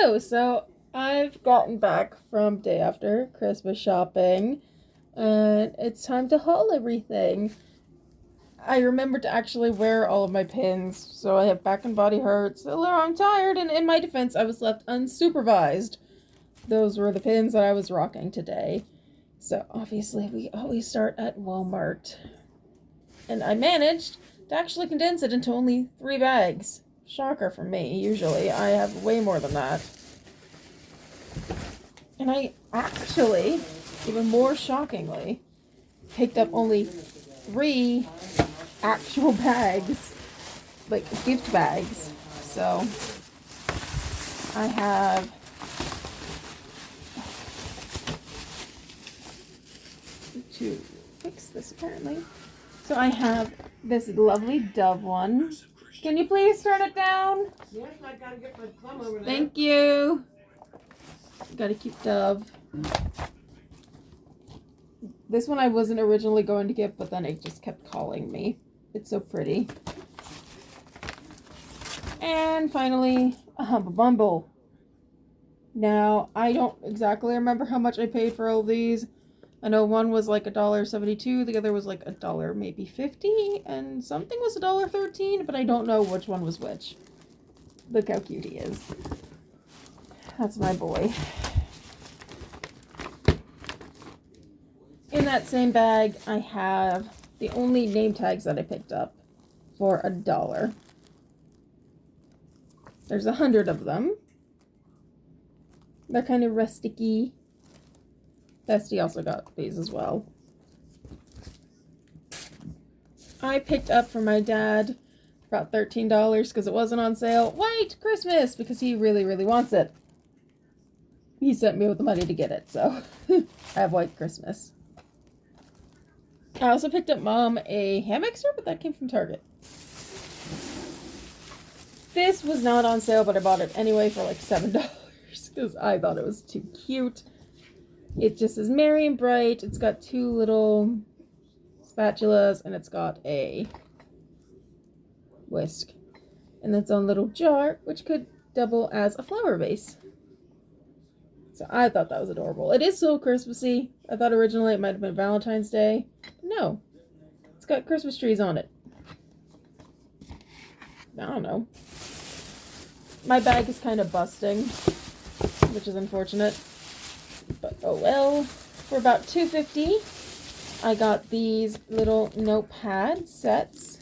Hello. So I've gotten back from day after Christmas shopping, and it's time to haul everything. I remembered to actually wear all of my pins, so I have back and body hurts. I'm tired, and in my defense, I was left unsupervised. Those were the pins that I was rocking today. So obviously, we always start at Walmart. And I managed to actually condense it into only 3 bags. Shocker for me. Usually, I have way more than that. And I actually, even more shockingly, picked up only 3 actual bags, like gift bags. So I have to fix this apparently. So I have this lovely Dove one. Can you please turn it down? Yes, I gotta get my plum over there. Thank you. Gotta keep Dove. This one I wasn't originally going to get, but then it just kept calling me. It's so pretty. And finally, a Humble Bumble. Now, I don't exactly remember how much I paid for all of these. I know one was like $1.72, the other was like $1 maybe 50, and something was $1.13, but I don't know which one was which. Look how cute he is. That's my boy. In that same bag, I have the only name tags that I picked up for $1. There's 100 of them. They're kind of rusticy. Bestie also got these as well. I picked up for my dad about $13 because it wasn't on sale. Wait, Christmas! Because he really, really wants it. He sent me with the money to get it, so I have White Christmas. I also picked up Mom a ham mixer, but that came from Target. This was not on sale, but I bought it anyway for like $7 because I thought it was too cute. It just is merry and bright. It's got 2 little spatulas, and it's got a whisk. And its own little jar, which could double as a flower vase. So I thought that was adorable. It is so Christmassy. I thought originally it might have been Valentine's Day. No. It's got Christmas trees on it. I don't know. My bag is kind of busting, which is unfortunate. But oh well. For about $2.50, I got these little notepad sets.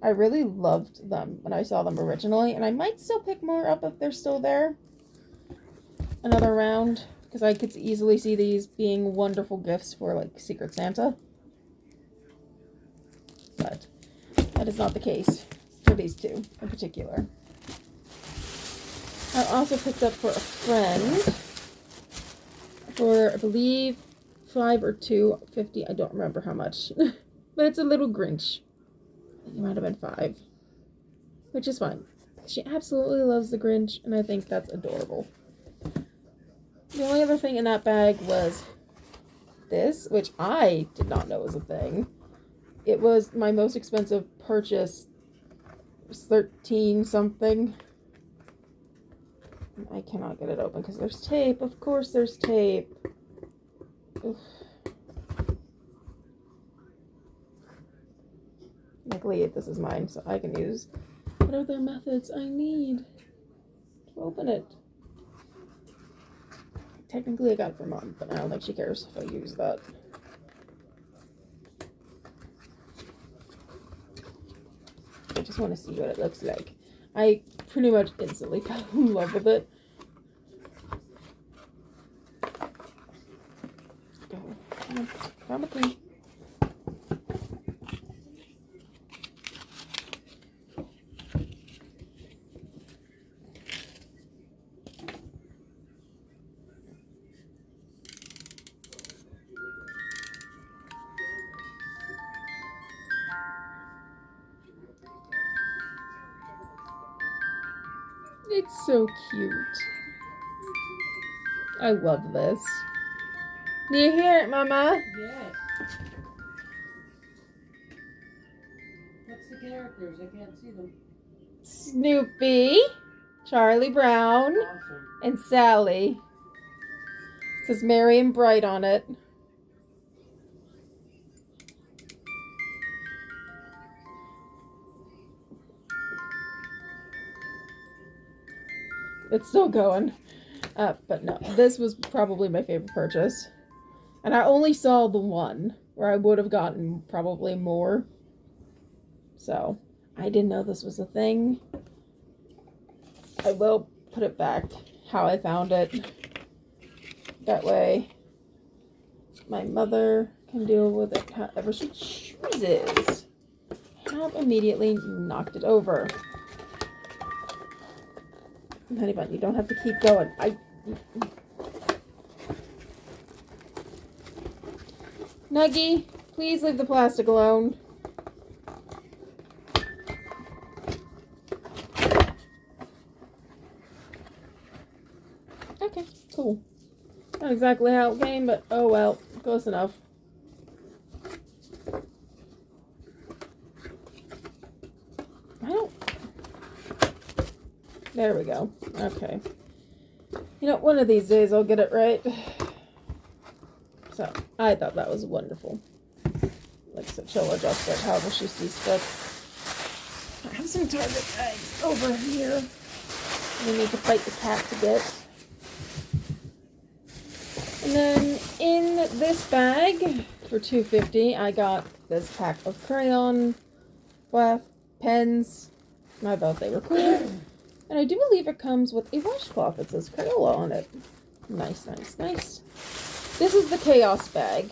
I really loved them when I saw them originally, and I might still pick more up if they're still there. Another round, because I could easily see these being wonderful gifts for, like, Secret Santa. But that is not the case for these two in particular. I also picked up for a friend for, I believe, $5 or $2.50. I don't remember how much. But it's a little Grinch. It might have been $5. Which is fine. She absolutely loves the Grinch, and I think that's adorable. The only other thing in that bag was this, which I did not know was a thing. It was my most expensive purchase. It was 13 something. I cannot get it open because there's tape. Of course there's tape. Oof. Luckily this is mine, so I can use what other methods I need to open it. Technically I got it from Mom, but I don't think she cares if I use that. I just want to see what it looks like. I pretty much instantly fell in love with it. Found a key. It's so cute. I love this. Do you hear it, Mama? Yes. What's the characters? I can't see them. Snoopy, Charlie Brown, Awesome. and Sally. It says Merry and Bright on it. It's still going. But no, this was probably my favorite purchase. And I only saw the one where I would have gotten probably more. So, I didn't know this was a thing. I will put it back how I found it. That way, my mother can deal with it however she chooses. Have immediately knocked it over. Honey bun, you don't have to keep going. Nuggie, please leave the plastic alone. Okay, cool. Not exactly how it came, but oh well, close enough. There we go. Okay. You know, one of these days I'll get it right. So, I thought that was wonderful. Like I said, she'll adjust it however she sees fit. I have some Target bags over here. We need to fight the cat to get. And then in this bag for $2.50, I got this pack of crayon pens. I thought they were cool. And I do believe it comes with a washcloth that says Crayola on it. Nice, nice, nice. This is the Chaos bag.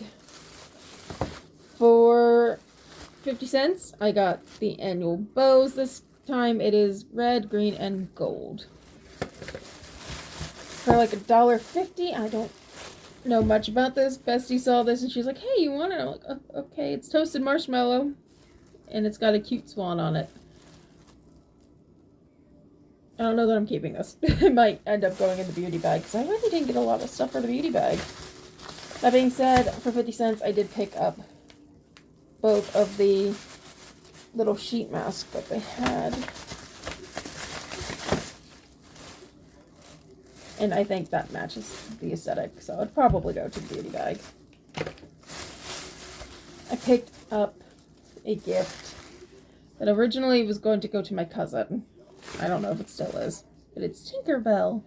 For 50 cents, I got the annual bows. This time it is red, green, and gold. For like $1.50, I don't know much about this. Bestie saw this and she's like, hey, you want it? I'm like, oh, okay. It's toasted marshmallow. And it's got a cute swan on it. I don't know that I'm keeping this. It might end up going in the beauty bag because I really didn't get a lot of stuff for the beauty bag. That being said, for 50 cents, I did pick up both of the little sheet masks that they had. And I think that matches the aesthetic, so I'd probably go to the beauty bag. I picked up a gift that originally was going to go to my cousin. I don't know if it still is, but it's Tinkerbell.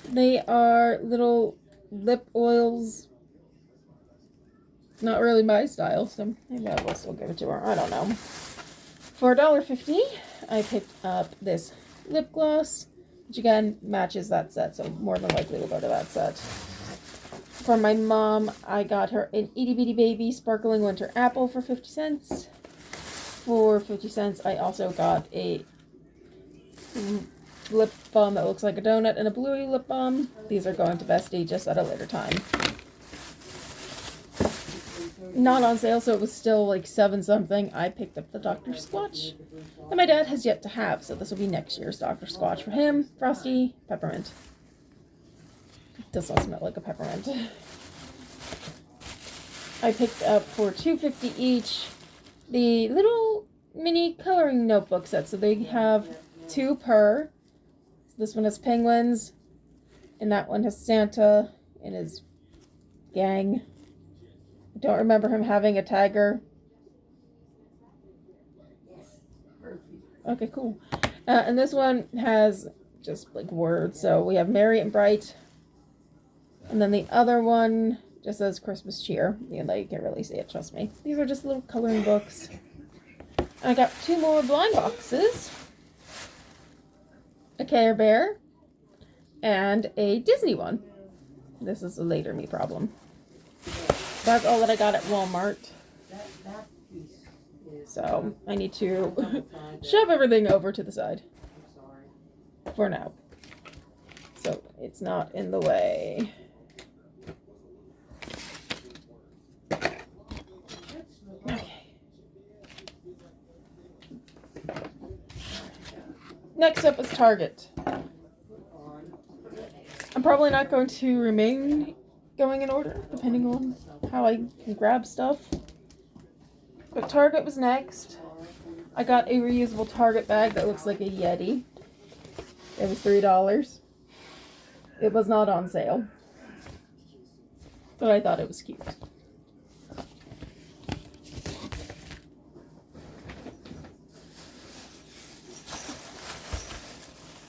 They are little lip oils. Not really my style, so maybe I will still give it to her. I don't know. For $1.50, I picked up this lip gloss, which again matches that set, so more than likely will go to that set. For my mom, I got her an Itty Bitty Baby Sparkling Winter Apple for 50 cents. For 50 cents, I also got a lip balm that looks like a donut and a bluey lip balm. These are going to Bestie just at a later time. Not on sale, so it was still like $7 something. I picked up the Dr. Squatch that my dad has yet to have, so this will be next year's Dr. Squatch for him. Frosty Peppermint. It does not smell like a peppermint. I picked up for $2.50 each the little mini coloring notebook set. So they have 2 per. So this one has penguins, and that one has Santa and his gang. I don't remember him having a tiger. Okay, cool. And this one has just like words. So we have Merry and Bright. And then the other one just says Christmas cheer. You know, you can't really see it, trust me. These are just little coloring books. I got 2 more blind boxes. A Care Bear. And a Disney one. This is a later me problem. That's all that I got at Walmart. So I need to shove everything over to the side. For now. So it's not in the way. Next up is Target. I'm probably not going to remain going in order, depending on how I can grab stuff. But Target was next. I got a reusable Target bag that looks like a Yeti. It was $3. It was not on sale. But I thought it was cute.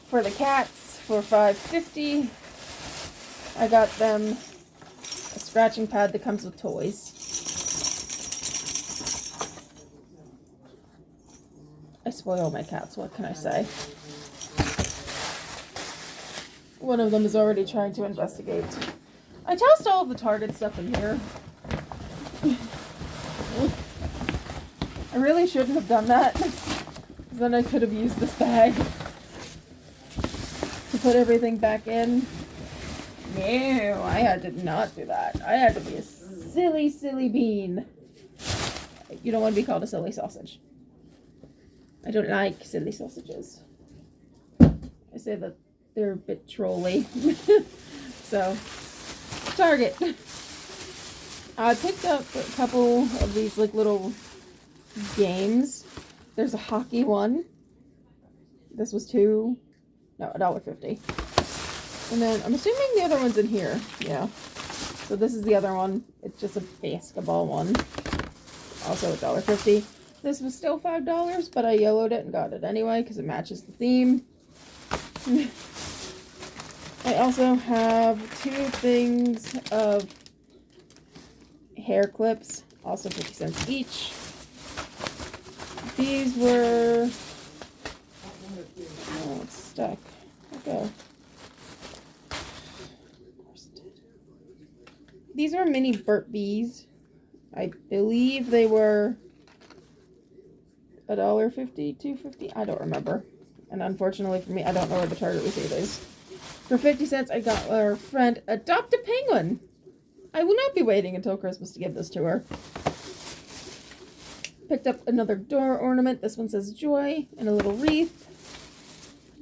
For the cats, for $5.50, I got them a scratching pad that comes with toys. I spoil my cats, what can I say? One of them is already trying to investigate. I tossed all of the Target stuff in here. I really shouldn't have done that. Then I could have used this bag to put everything back in. No, I did not do that. I had to be a silly, silly bean. You don't want to be called a silly sausage. I don't like silly sausages. I say that they're a bit trolly. So, Target. I picked up a couple of these like little games. There's a hockey one. This was $1.50. And then I'm assuming the other one's in here. Yeah. So this is the other one. It's just a basketball one. Also $1.50. This was still $5, but I yellowed it and got it anyway because it matches the theme. I also have 2 things of hair clips, also 50 cents each. These were... Oh, it's stuck. Okay. These are mini Burt Bees. I believe they were $1.50, $2.50. I don't remember. And unfortunately for me, I don't know where the Target receipt is. For 50 cents, I got our friend Adopt a Penguin. I will not be waiting until Christmas to give this to her. Picked up another door ornament. This one says Joy and a little wreath.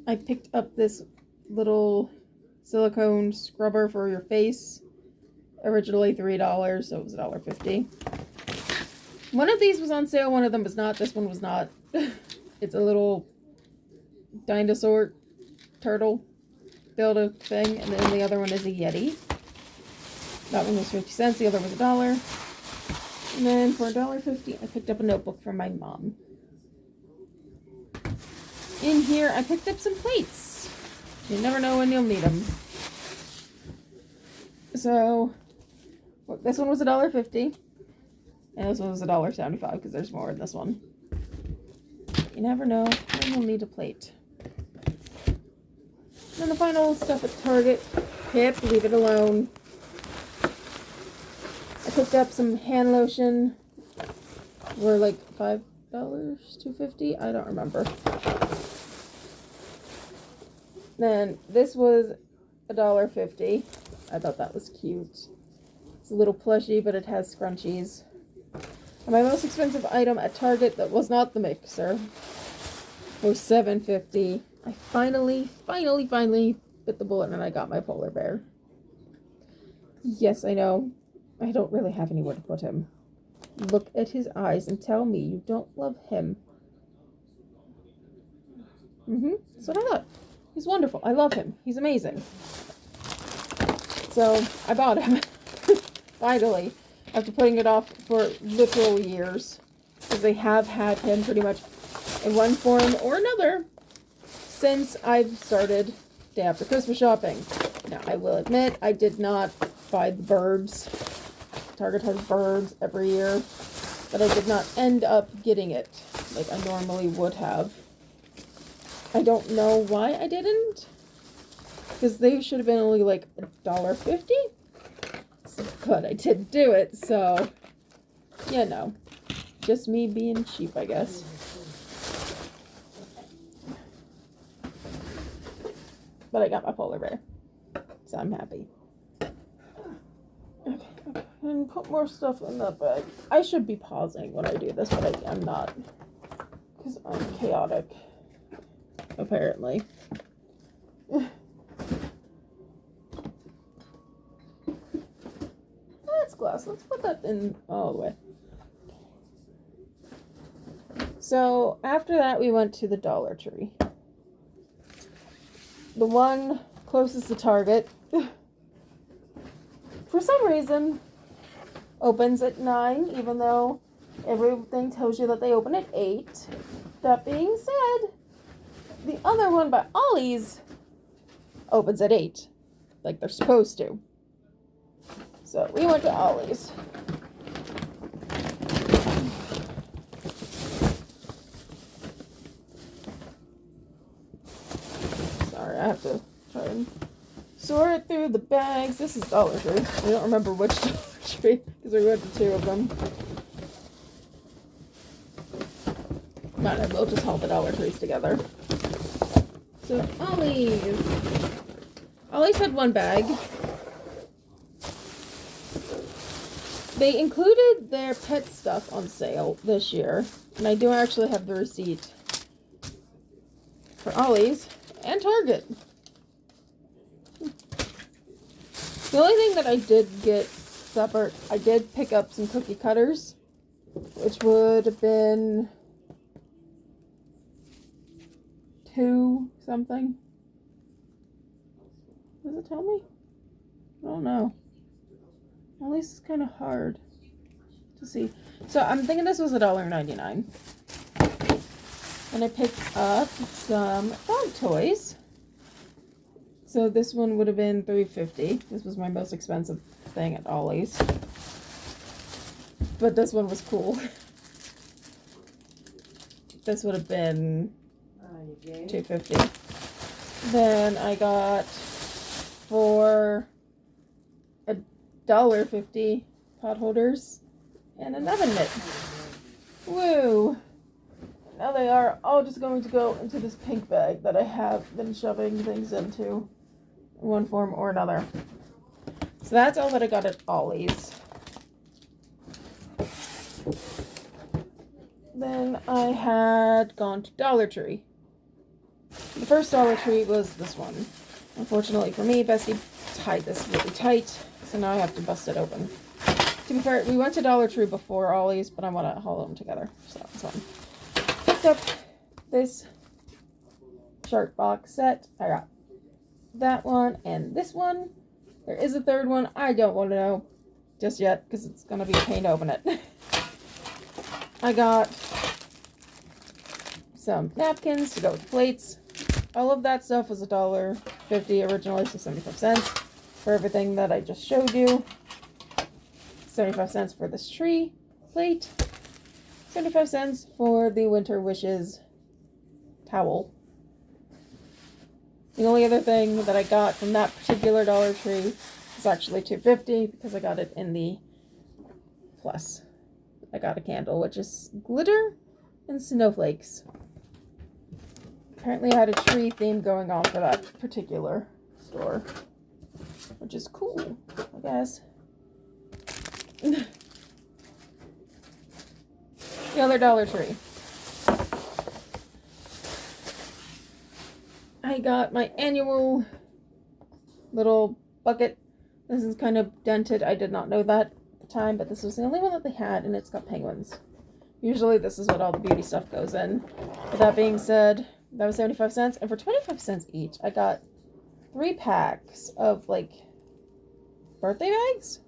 I picked up this little silicone scrubber for your face. Originally $3, so it was $1.50. One of these was on sale, one of them was not. This one was not. It's a little dinosaur turtle build-a thing, and then the other one is a Yeti. That one was 50 cents, the other was $1. And then for $1.50, I picked up a notebook from my mom. In here, I picked up some plates. You never know when you'll need them. So, this one was $1.50. And this one was $1.75 because there's more in this one. You never know when you'll need a plate. And then the final stuff at Target. Pip, leave it alone. I picked up some hand lotion. Were like $5, $2.50? I don't remember. Then this was $1.50. I thought that was cute. It's a little plushie, but it has scrunchies. And my most expensive item at Target that was not the mixer was $7.50. I finally bit the bullet and I got my polar bear. Yes, I know. I don't really have anywhere to put him. Look at his eyes and tell me you don't love him. That's what I thought. He's wonderful. I love him. He's amazing. So, I bought him. Finally. After putting it off for literal years. Because they have had him pretty much in one form or another since I've started Day After Christmas shopping. Now, I will admit, I did not buy the birds. Target has birds every year. But I did not end up getting it like I normally would have. I don't know why I didn't. Because they should have been only like $1.50. But I didn't do it, so, you know, just me being cheap, I guess. But I got my polar bear, so I'm happy. Okay, and put more stuff in that bag. I should be pausing when I do this, but I'm not, because I'm chaotic, apparently. Glass. Let's put that in all the way. So after that we went to the Dollar Tree. the one closest to Target, for some reason, opens at 9, even though everything tells you that they open at 8. That being said, the other one by Ollie's opens at 8, like they're supposed to. So we went to Ollie's. Sorry, I have to try and sort through the bags. This is Dollar Tree. I don't remember which Dollar Tree because we went to 2 of them. But we'll just haul the Dollar Trees together. So Ollie's. Ollie's had 1 bag. They included their pet stuff on sale this year, and I do actually have the receipt for Ollie's and Target. The only thing that I did get separate, I did pick up some cookie cutters, which would have been $2 something. Does it tell me? I don't know. At least it's kind of hard to see. So I'm thinking this was $1.99. And I picked up some dog toys. So this one would have been $3.50. This was my most expensive thing at Ollie's. But this one was cool. This would have been $2.50. Then I got for $1.50 pot holders and an oven mitt. Woo! Now they are all just going to go into this pink bag that I have been shoving things into in one form or another. So that's all that I got at Ollie's. Then I had gone to Dollar Tree. The first Dollar Tree was this one. Unfortunately for me, Bessie tied this really tight, so now I have to bust it open. To be fair, we went to Dollar Tree before Ollie's, but I want to haul them together, so that's fine. Picked up this shark box set. I got that one and this one. There is a third one. I don't want to know just yet because it's going to be a pain to open it. I got some napkins to go with plates. All of that stuff was $1.50 originally, so 75 cents for everything that I just showed you. 75 cents for this tree plate. 75 cents for the Winter Wishes towel. The only other thing that I got from that particular Dollar Tree is actually $2.50 because I got it in the plus. I got a candle, which is glitter and snowflakes. Apparently I had a tree theme going on for that particular store, which is cool, I guess. The other Dollar Tree. I got my annual little bucket. This is kind of dented. I did not know that at the time, but this was the only one that they had, and it's got penguins. Usually this is what all the beauty stuff goes in. With that being said, that was 75 cents. And for 25 cents each, I got 3 packs of, like, birthday bags.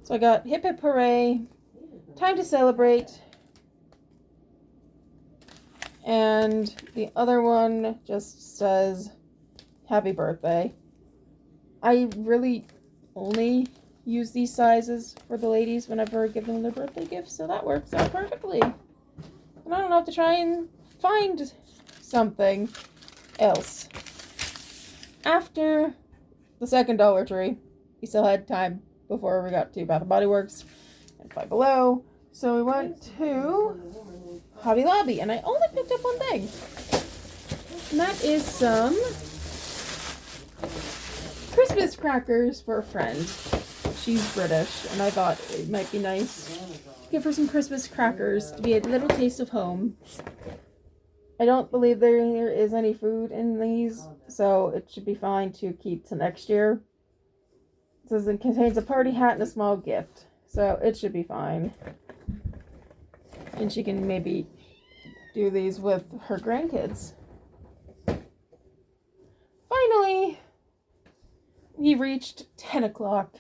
So I got Hip Hip Hooray, Time to Celebrate, and the other one just says Happy Birthday. I really only use these sizes for the ladies whenever I give them their birthday gifts, so that works out perfectly. And I don't have to try and find something else. After the second Dollar Tree, we still had time before we got to Bath & Body Works and Five Below, so we went to Hobby Lobby, and I only picked up one thing, and that is some Christmas crackers for a friend. She's British, and I thought it might be nice to give her some Christmas crackers to be a little taste of home. I don't believe there is any food in these, so it should be fine to keep to next year. It says it contains a party hat and a small gift, so it should be fine. And she can maybe do these with her grandkids. finally, we reached 10 o'clock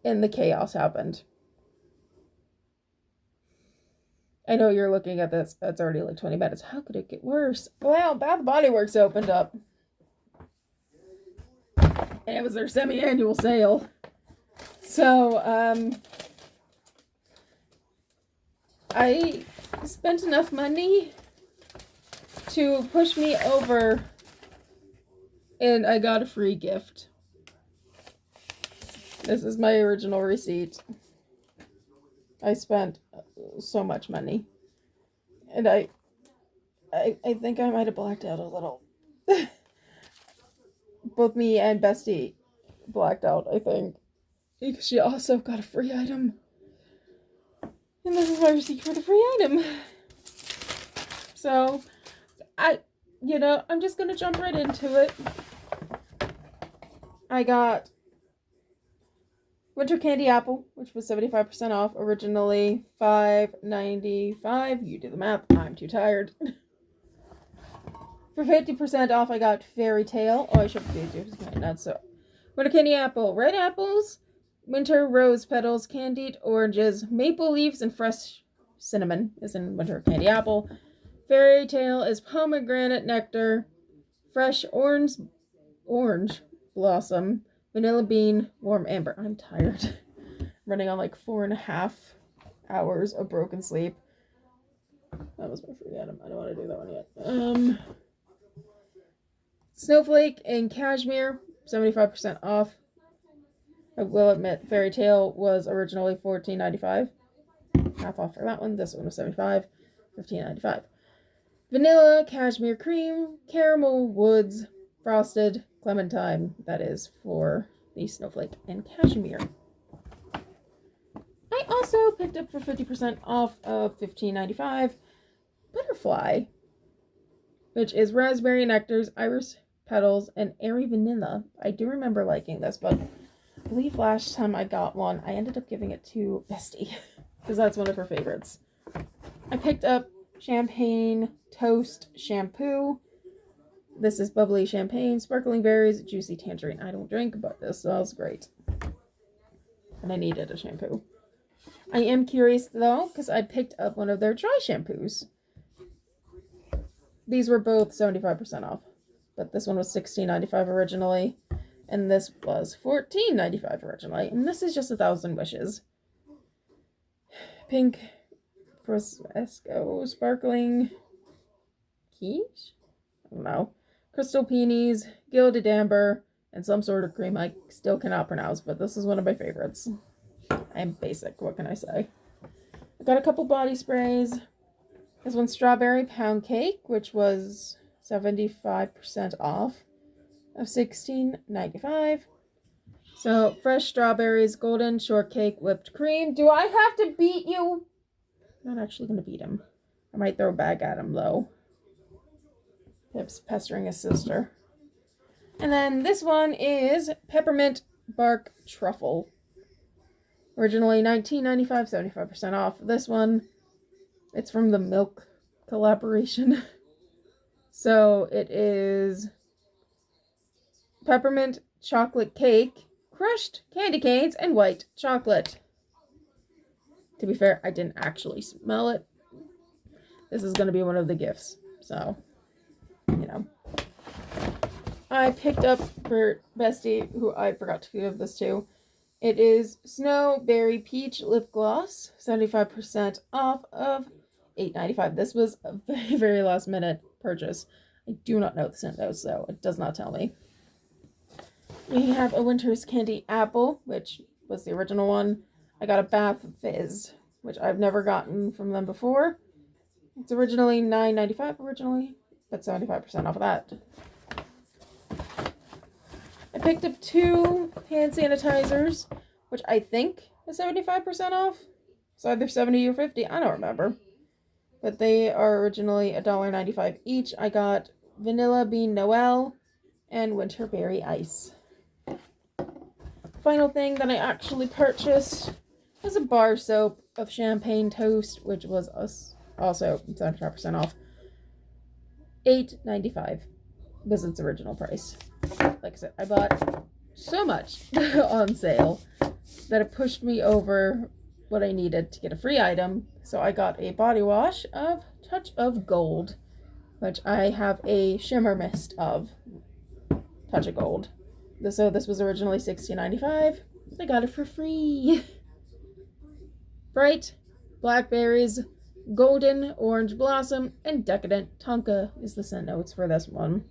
and the chaos happened. I know you're looking at this. It's already like 20 minutes. How could it get worse? Well, Bath Body Works opened up. And it was their semi-annual sale. So, I spent enough money to push me over, and I got a free gift. This is my original receipt. I spent so much money, and I think I might have blacked out a little. Both me and Bestie blacked out, I think, because she also got a free item. And this is my receipt for the free item. So, I'm just gonna jump right into it. I got Winter Candy Apple, which was 75% off, originally $5.95. You do the math, I'm too tired. For 50% off, I got Fairy Tale. Oh, I should do nuts. So, Winter Candy Apple, red apples, winter rose petals, candied oranges, maple leaves, and fresh cinnamon is in Winter Candy Apple. Fairy Tale is pomegranate nectar, fresh orange blossom, vanilla bean, warm amber. I'm tired. Running on like 4.5 hours of broken sleep. That was my free item. I don't want to do that one yet. Snowflake and Cashmere, 75% off. I will admit, Fairy Tale was originally $14.95. Half off for that one. This one was $75. $15.95. Vanilla, Cashmere Cream, Caramel Woods, Frosted, Clementine. That is for the Snowflake and Cashmere. I also picked up for 50% off of $15.95 Butterfly, which is Raspberry Nectars, Iris Petals, and Airy Vanilla. I do remember liking this, but I believe last time I got one, I ended up giving it to Bestie, because that's one of her favorites. I picked up Champagne Toast Shampoo. This is bubbly champagne, sparkling berries, juicy tangerine. I don't drink, but this smells great. And I needed a shampoo. I am curious, though, because I picked up one of their dry shampoos. These were both 75% off. But this one was $16.95 originally. And this was $14.95 originally. And this is just 1,000 Wishes. Pink Prosecco Sparkling Quiche? I don't know. Crystal Peonies, Gilded Amber, and some sort of cream I still cannot pronounce. But this is one of my favorites. I'm basic. What can I say? I got a couple body sprays. This one's Strawberry Pound Cake, which was 75% off of $16.95. So, fresh strawberries, golden shortcake, whipped cream. Do I have to beat you? I'm not actually going to beat him. I might throw a bag at him, though. Pip's pestering his sister. And then this one is Peppermint Bark Truffle. Originally $19.95, 75% off. This one, it's from the Milk collaboration. So it is peppermint chocolate cake, crushed candy canes, and white chocolate. To be fair, I didn't actually smell it. This is going to be one of the gifts. So, I picked up for Bestie, who I forgot to give this to. It is Snowberry Peach Lip Gloss, 75% off of $8.95. This was a very, very last minute purchase. I do not know the scent notes, so it does not tell me. We have a Winter's Candy Apple, which was the original one. I got a Bath Fizz, which I've never gotten from them before. It's originally $9.95 originally, but 75% off of that. I picked up 2 hand sanitizers, which I think is 75% off. It's either 70 or 50, I don't remember. But they are originally $1.95 each. I got Vanilla Bean Noel and Winterberry Ice. Final thing that I actually purchased was a bar soap of Champagne Toast, which was also 75% off. $8.95. because it's original price. Like I said, I bought so much on sale that it pushed me over what I needed to get a free item. So I got a body wash of Touch of Gold, which I have a shimmer mist of Touch of Gold. So this was originally $16.95. I got it for free. Bright Blackberries, Golden Orange Blossom, and Decadent Tonka is the scent notes for this one.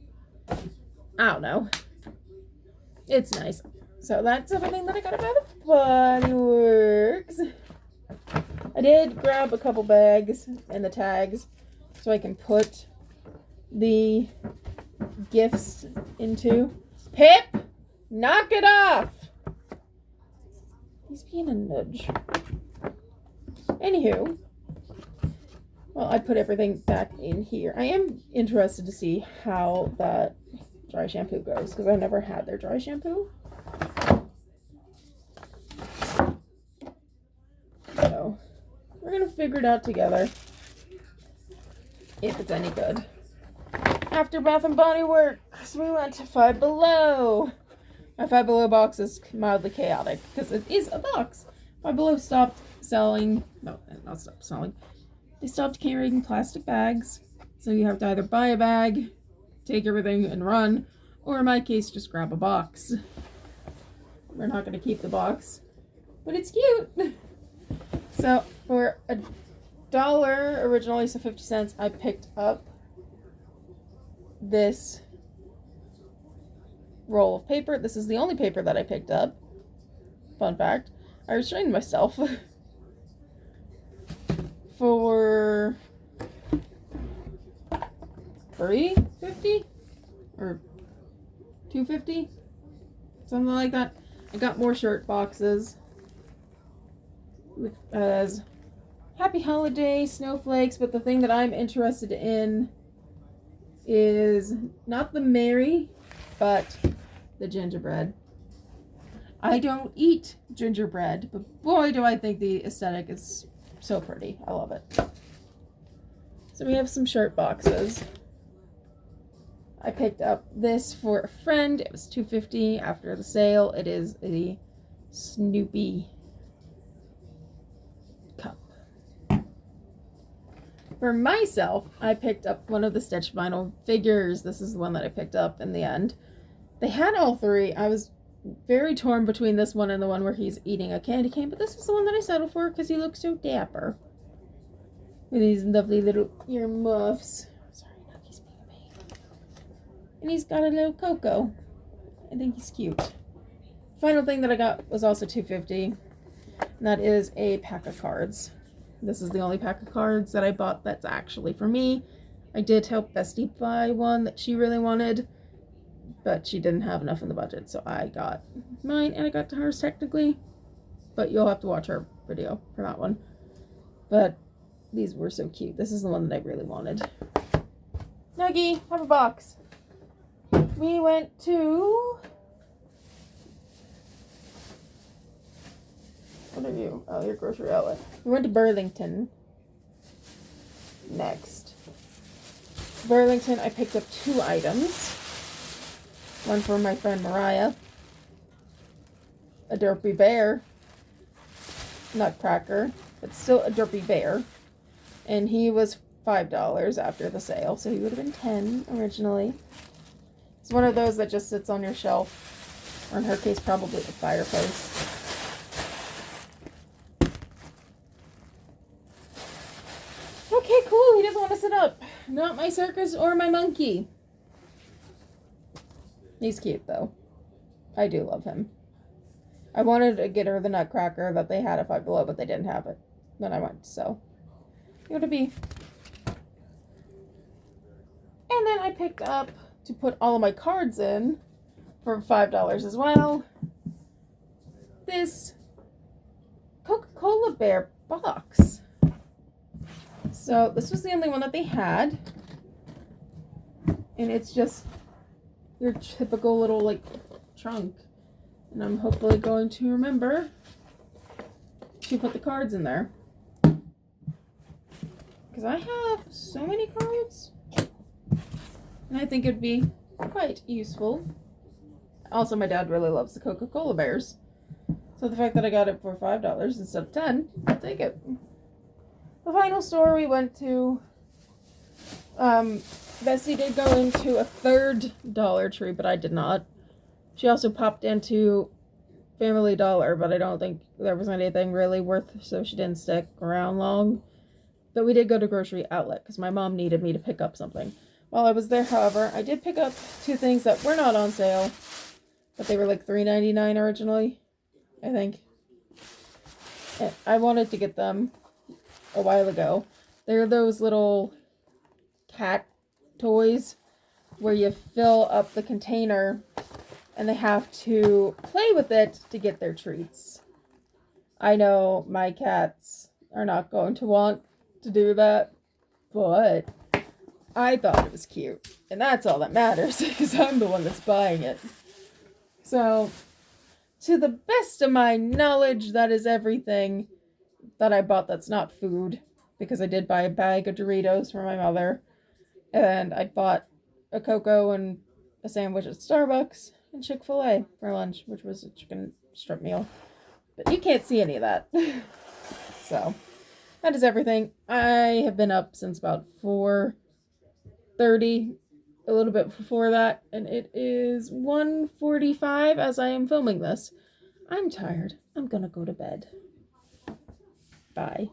I don't know. It's nice. So that's everything that I got about the Body Works. I did grab a couple bags and the tags so I can put the gifts into. Pip! Knock it off! He's being a nudge. Anywho, well, I put everything back in here. I am interested to see how that dry shampoo goes, because I never had their dry shampoo. So, we're going to figure it out together, if it's any good. After Bath & Body Works, we went to Five Below. My Five Below box is mildly chaotic, because it is a box. Five Below stopped selling, no, not stopped selling. They stopped carrying plastic bags, so you have to either buy a bag, take everything and run, or in my case, just grab a box. We're not going to keep the box, but it's cute. So for $1, originally, so 50 cents, I picked up this roll of paper. This is the only paper that I picked up. Fun fact. I restrained myself for $3.50 or $2.50, something like that. I got more shirt boxes as Happy Holiday snowflakes, but the thing that I'm interested in is not the Mary, but the gingerbread. I don't eat gingerbread, but boy, do I think the aesthetic is so pretty. I love it. So we have some shirt boxes. I picked up this for a friend. It was $2.50 after the sale. It is a Snoopy cup. For myself, I picked up one of the Stitch Vinyl figures. This is the one that I picked up in the end. They had all three. I was very torn between this one and the one where he's eating a candy cane, but this is the one that I settled for because he looks so dapper. With these lovely little earmuffs. Sorry, Nucky's being a baby. And he's got a little Coco. I think he's cute. Final thing that I got was also $2.50. And that is a pack of cards. This is the only pack of cards that I bought that's actually for me. I did help Bestie buy one that she really wanted, but she didn't have enough in the budget, so I got mine, and I got to hers technically, but you'll have to watch her video for that one. But these were so cute. This is the one that I really wanted. Nuggy, have a box. We went to... What are you? Oh, your grocery outlet. We went to Burlington next. Burlington, I picked up 2 items. One for my friend Mariah. A Derpy Bear Nutcracker, but still a Derpy Bear. And he was $5 after the sale, so he would have been $10 originally. It's one of those that just sits on your shelf, or in her case, probably a fireplace. Okay, cool. He doesn't want to sit up. Not my circus or my monkey. He's cute, though. I do love him. I wanted to get her the Nutcracker that they had at Five Below, but they didn't have it. Then I went, so. It would be. And then I picked up, to put all of my cards in, for $5 as well, this Coca-Cola Bear box. So, this was the only one that they had. And it's just your typical little, like, trunk. And I'm hopefully going to remember to put the cards in there. Because I have so many cards. And I think it'd be quite useful. Also, my dad really loves the Coca-Cola bears. So the fact that I got it for $5 instead of 10, I'll take it. The final store we went to, Bessie did go into a third Dollar Tree, but I did not. She also popped into Family Dollar, but I don't think there was anything really worth, so she didn't stick around long. But we did go to Grocery Outlet because my mom needed me to pick up something. While I was there, however, I did pick up 2 things that were not on sale, but they were like $3.99 originally, I think. And I wanted to get them a while ago. They're those little cat toys where you fill up the container and they have to play with it to get their treats. I know my cats are not going to want to do that, but I thought it was cute. And that's all that matters, because I'm the one that's buying it. So, to the best of my knowledge, that is everything that I bought that's not food, because I did buy a bag of Doritos for my mother, and I bought a Cocoa and a sandwich at Starbucks and Chick-fil-A for lunch, which was a chicken strip meal. But you can't see any of that. So, that is everything. I have been up since about 4:30, a little bit before that, and it is 1:45 as I am filming this. I'm tired. I'm gonna go to bed. Bye.